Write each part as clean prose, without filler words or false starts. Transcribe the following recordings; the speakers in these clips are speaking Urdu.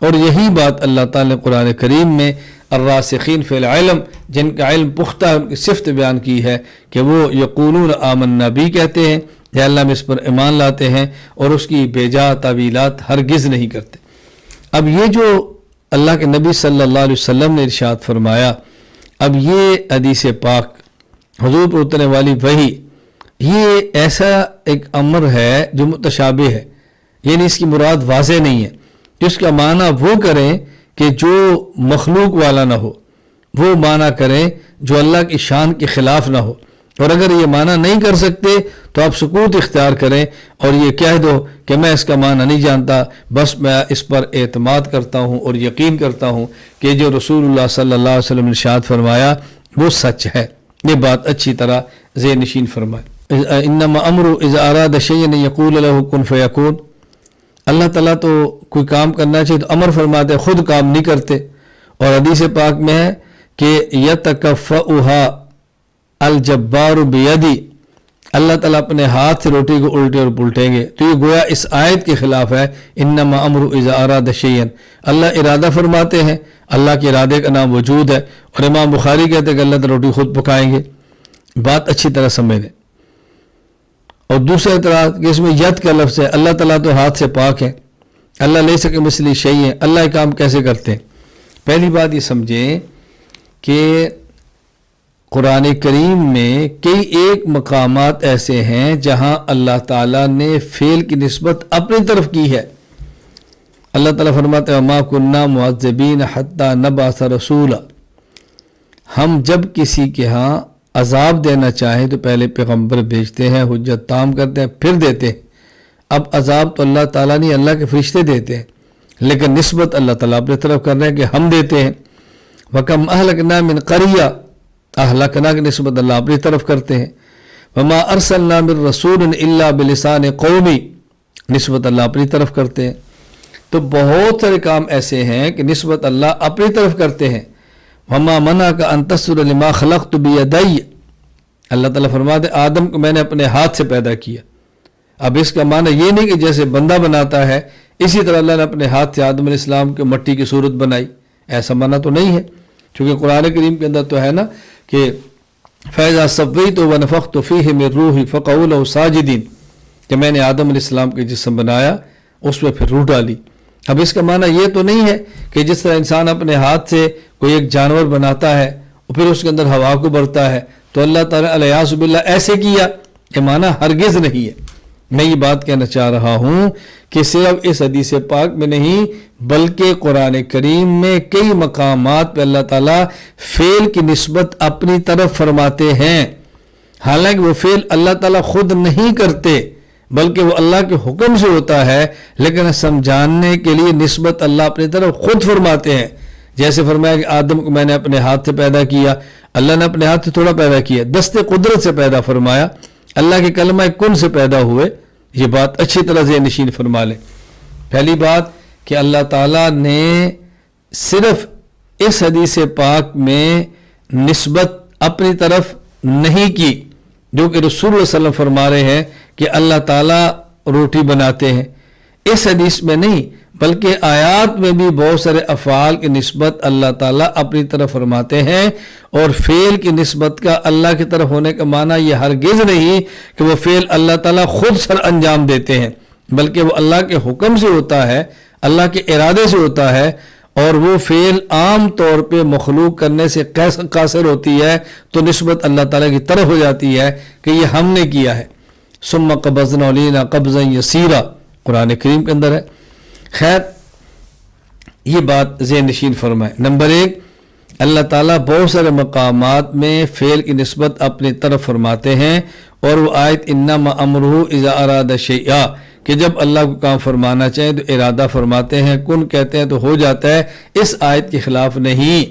اور یہی بات اللہ تعالیٰ نے قرآن کریم میں الراسخین فی العلم، جن کا علم پختہ ہے، ان کی صفت بیان کی ہے کہ وہ یقولون آمنا بھی کہتے ہیں، یا اللہ ہم اس پر ایمان لاتے ہیں، اور اس کی بیجا تعویلات ہرگز نہیں کرتے۔ اب یہ جو اللہ کے نبی صلی اللہ علیہ وسلم نے ارشاد فرمایا، اب یہ حدیث پاک حضور پر اترنے والی وحی، یہ ایسا ایک امر ہے جو متشابہ ہے، یعنی اس کی مراد واضح نہیں ہے، جس کا معنی وہ کریں کہ جو مخلوق والا نہ ہو، وہ معنی کریں جو اللہ کی شان کے خلاف نہ ہو، اور اگر یہ معنی نہیں کر سکتے تو آپ سکوت اختیار کریں اور یہ کہہ دو کہ میں اس کا معنی نہیں جانتا، بس میں اس پر اعتماد کرتا ہوں اور یقین کرتا ہوں کہ جو رسول اللہ صلی اللہ علیہ وسلم نے ارشاد فرمایا وہ سچ ہے۔ یہ بات اچھی طرح ذہن نشین فرمائے۔ انما امر اذا اراد شیئا یقول له کن فیکون، اللہ تعالیٰ تو کوئی کام کرنا چاہیے تو امر فرماتے، خود کام نہیں کرتے۔ اور حدیث پاک میں ہے کہ یتکفؤها الجبار بیدی، اللہ تعالیٰ اپنے ہاتھ سے روٹی کو الٹے اور پلٹیں گے، تو یہ گویا اس آیت کے خلاف ہے۔ انما امر اذا اراد شیئا، اللہ ارادہ فرماتے ہیں، اللہ کے ارادے کا نام وجود ہے، اور امام بخاری کہتے ہیں کہ اللہ تعالیٰ روٹی خود پکائیں گے۔ بات اچھی طرح سمجھ لیں۔ اور دوسرا اعتراض کہ اس میں ید کا لفظ ہے، اللہ تعالیٰ تو ہاتھ سے پاک ہے، اللہ لے سکے مثلی شیء ہے، اللہ یہ کام کیسے کرتے ہیں؟ پہلی بات یہ سمجھیں کہ قرآن کریم میں کئی ایک مقامات ایسے ہیں جہاں اللہ تعالیٰ نے فعل کی نسبت اپنی طرف کی ہے۔ اللہ تعالیٰ فرماتے ہیں وَمَا كُنَّا مُعَذِّبِينَ حَتَّى نَبْعَثَ رَسُولًا، ہم جب کسی کے ہاں عذاب دینا چاہیں تو پہلے پیغمبر بھیجتے ہیں، حجت تام کرتے ہیں، پھر دیتے ہیں۔ اب عذاب تو اللہ تعالیٰ نہیں، اللہ کے فرشتے دیتے ہیں، لیکن نسبت اللہ تعالیٰ اپنی طرف کر رہے ہیں کہ ہم دیتے ہیں۔ وَكَمْ أَهْلَكْنَا مِنْ قَرْيَةٍ، اہلکنا کی نسبت اللہ اپنی طرف کرتے ہیں۔ وَمَا أَرْسَلْنَا مِن رَّسُولٍ إِلَّا بِلِسَانِ قَوْمِهِ، نسبت اللہ اپنی طرف کرتے ہیں۔ تو بہت سارے کام ایسے ہیں کہ نسبت اللہ اپنی طرف کرتے ہیں۔ وَمَا مَنَعَكَ أَن تَسْجُدَ لِمَا خَلَقْتُ بِيَدَيَّ، اللہ تعالیٰ فرماتے آدم کو میں نے اپنے ہاتھ سے پیدا کیا۔ اب اس کا معنی یہ نہیں کہ جیسے بندہ بناتا ہے اسی طرح اللہ نے اپنے ہاتھ سے آدم علیہ السلام کے مٹی کی صورت بنائی، ایسا معنی تو نہیں ہے، چونکہ قرآن کریم کے اندر تو ہے نا کہ فَإِذَا سَوَّيْتُ وَنَفَخْتُ فِيهِ مِن رُّوحِي فَقَعُوا لَهُ سَاجِدِينَ، کہ میں نے آدم علیہ السلام کے جسم بنایا، اس میں پھر روح ڈالی۔ اب اس کا معنی یہ تو نہیں ہے کہ جس طرح انسان اپنے ہاتھ سے کوئی ایک جانور بناتا ہے اور پھر اس کے اندر ہوا کو بھرتا ہے تو اللہ تعالیٰ الیاذ باللہ ایسے کیا، یہ معنی ہرگز نہیں ہے۔ میں یہ بات کہنا چاہ رہا ہوں کہ صرف اس حدیث پاک میں نہیں بلکہ قرآن کریم میں کئی مقامات پہ اللہ تعالیٰ فعل کی نسبت اپنی طرف فرماتے ہیں، حالانکہ وہ فعل اللہ تعالیٰ خود نہیں کرتے بلکہ وہ اللہ کے حکم سے ہوتا ہے، لیکن سمجھانے کے لیے نسبت اللہ اپنی طرف خود فرماتے ہیں۔ جیسے فرمایا کہ آدم کو میں نے اپنے ہاتھ سے پیدا کیا، اللہ نے اپنے ہاتھ سے تھوڑا پیدا کیا، دست قدرت سے پیدا فرمایا، اللہ کے کلمہ کن سے پیدا ہوئے۔ یہ بات اچھی طرح ذہن نشین فرما لیں۔ پہلی بات کہ اللہ تعالیٰ نے صرف اس حدیث پاک میں نسبت اپنی طرف نہیں کی، جو کہ رسول اللہ صلی اللہ علیہ وسلم فرما رہے ہیں کہ اللہ تعالیٰ روٹی بناتے ہیں، اس حدیث میں نہیں بلکہ آیات میں بھی بہت سارے افعال کی نسبت اللہ تعالیٰ اپنی طرف فرماتے ہیں، اور فعل کی نسبت کا اللہ کی طرف ہونے کا معنی یہ ہرگز نہیں کہ وہ فعل اللہ تعالیٰ خود سر انجام دیتے ہیں، بلکہ وہ اللہ کے حکم سے ہوتا ہے، اللہ کے ارادے سے ہوتا ہے، اور وہ فعل عام طور پہ مخلوق کرنے سے قاصر ہوتی ہے تو نسبت اللہ تعالیٰ کی طرف ہو جاتی ہے کہ یہ ہم نے کیا ہے۔ ثم قبضنا علینا قبضا یسیرا، قرآن کریم کے اندر ہے۔ خیر یہ بات ذہن نشین فرمائے۔ نمبر ایک، اللہ تعالیٰ بہت سارے مقامات میں فعل کی نسبت اپنی طرف فرماتے ہیں، اور وہ آیت انما امرہ اذا اراد شیئا کہ جب اللہ کو کام فرمانا چاہیں تو ارادہ فرماتے ہیں، کن کہتے ہیں تو ہو جاتا ہے، اس آیت کے خلاف نہیں۔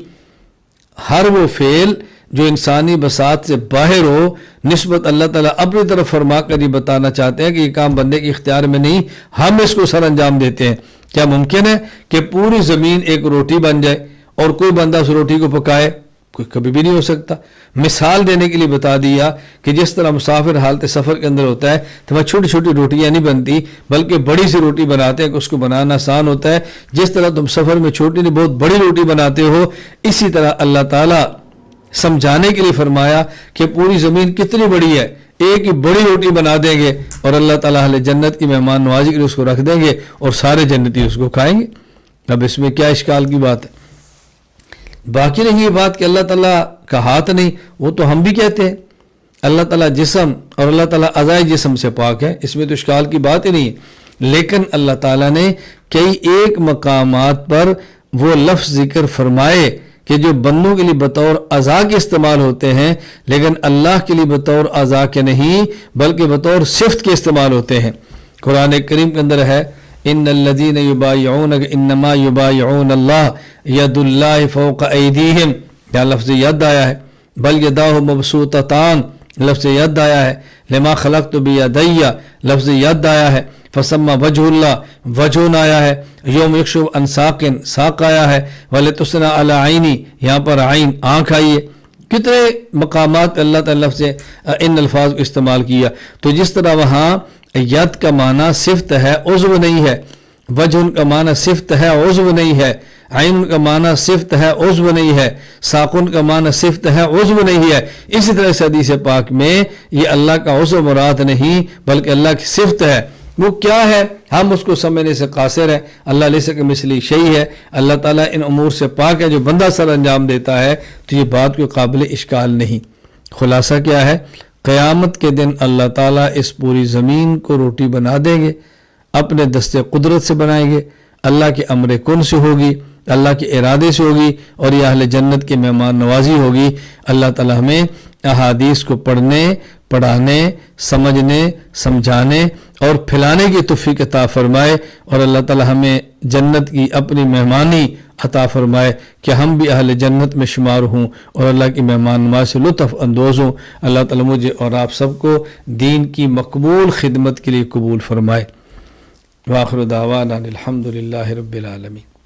ہر وہ فعل جو انسانی بساط سے باہر ہو نسبت اللہ تعالیٰ اپنی طرف فرما کر یہ بتانا چاہتے ہیں کہ یہ کام بندے کے اختیار میں نہیں، ہم اس کو سر انجام دیتے ہیں۔ کیا ممکن ہے کہ پوری زمین ایک روٹی بن جائے اور کوئی بندہ اس روٹی کو پکائے؟ کوئی کبھی بھی نہیں ہو سکتا. مثال دینے کے لیے بتا دیا کہ جس طرح مسافر حالت سفر کے اندر ہوتا ہے تو وہاں چھوٹی چھوٹی روٹیاں نہیں بنتی بلکہ بڑی سی روٹی بناتے ہیں کہ اس کو بنانا آسان ہوتا ہے. جس طرح تم سفر میں چھوٹی نہیں بہت بڑی روٹی بناتے ہو، اسی طرح اللہ تعالیٰ سمجھانے کے لیے فرمایا کہ پوری زمین کتنی بڑی ہے، ایک ہی بڑی روٹی بنا دیں گے اور اللہ تعالیٰ اہل جنت کی مہمان نوازی کے لیے اس کو رکھ دیں گے اور سارے جنتی اس کو کھائیں گے. اب اس میں کیا اشکال کی بات ہے؟ باقی نہیں یہ بات کہ اللہ تعالیٰ کا ہاتھ نہیں، وہ تو ہم بھی کہتے ہیں. اللہ تعالیٰ جسم اور اللہ تعالیٰ اعضائے جسم سے پاک ہے، اس میں تو اشکال کی بات ہی نہیں ہے. لیکن اللہ تعالیٰ نے کئی ایک مقامات پر وہ لفظ ذکر فرمائے کہ جو بندوں کے لیے بطور اعضاء کے استعمال ہوتے ہیں لیکن اللہ کے لیے بطور اعضاء کے نہیں بلکہ بطور صفت کے استعمال ہوتے ہیں. قرآن کریم کے اندر ہے ان الذین یبایعونک انما یبایعون اللہ ید اللہ فوق ایدیہم، یہاں لفظ ید آیا ہے. بل یداہ مبسوطتان لفظ ید آیا ہے. لما خلقت بیدی لفظ ید آیا ہے. فسمى وجہ اللہ وجہن آیا ہے. یوم یکشف عن ساق ساق آیا ہے. ولتصنع علی عینی یہاں پر عین آنکھ آئی ہے. کتنے مقامات اللہ تعالیٰ سے ان الفاظ کو استعمال کیا. تو جس طرح وہاں ید کا معنی صفت ہے عضو نہیں ہے، وجہ کا معنی صفت ہے عضو نہیں ہے، عین کا معنی صفت ہے عضو نہیں ہے، ساقن کا معنی صفت ہے عضو نہیں ہے، اسی طرح سے حدیث پاک میں یہ اللہ کا عضو مراد نہیں بلکہ اللہ کی صفت ہے. وہ کیا ہے ہم اس کو سمجھنے سے قاصر ہیں. اللہ لیس کمثلہ شیء ہے. اللہ تعالیٰ ان امور سے پاک ہے جو بندہ سر انجام دیتا ہے. تو یہ بات کوئی قابل اشکال نہیں. خلاصہ کیا ہے؟ قیامت کے دن اللہ تعالیٰ اس پوری زمین کو روٹی بنا دیں گے، اپنے دستے قدرت سے بنائیں گے، اللہ کے امر کن سے ہوگی، اللہ کے ارادے سے ہوگی اور یہ اہل جنت کے مہمان نوازی ہوگی. اللہ تعالیٰ ہمیں احادیث کو پڑھنے، پڑھانے، سمجھنے، سمجھانے اور پھیلانے کی توفیق عطا فرمائے اور اللہ تعالیٰ ہمیں جنت کی اپنی مہمانی عطا فرمائے کہ ہم بھی اہل جنت میں شمار ہوں اور اللہ کی مہمان نواز سے لطف اندوز ہوں. اللہ تعالیٰ مجھے اور آپ سب کو دین کی مقبول خدمت کے لیے قبول فرمائے. وآخر دعوانا الحمد للہ رب العالمین.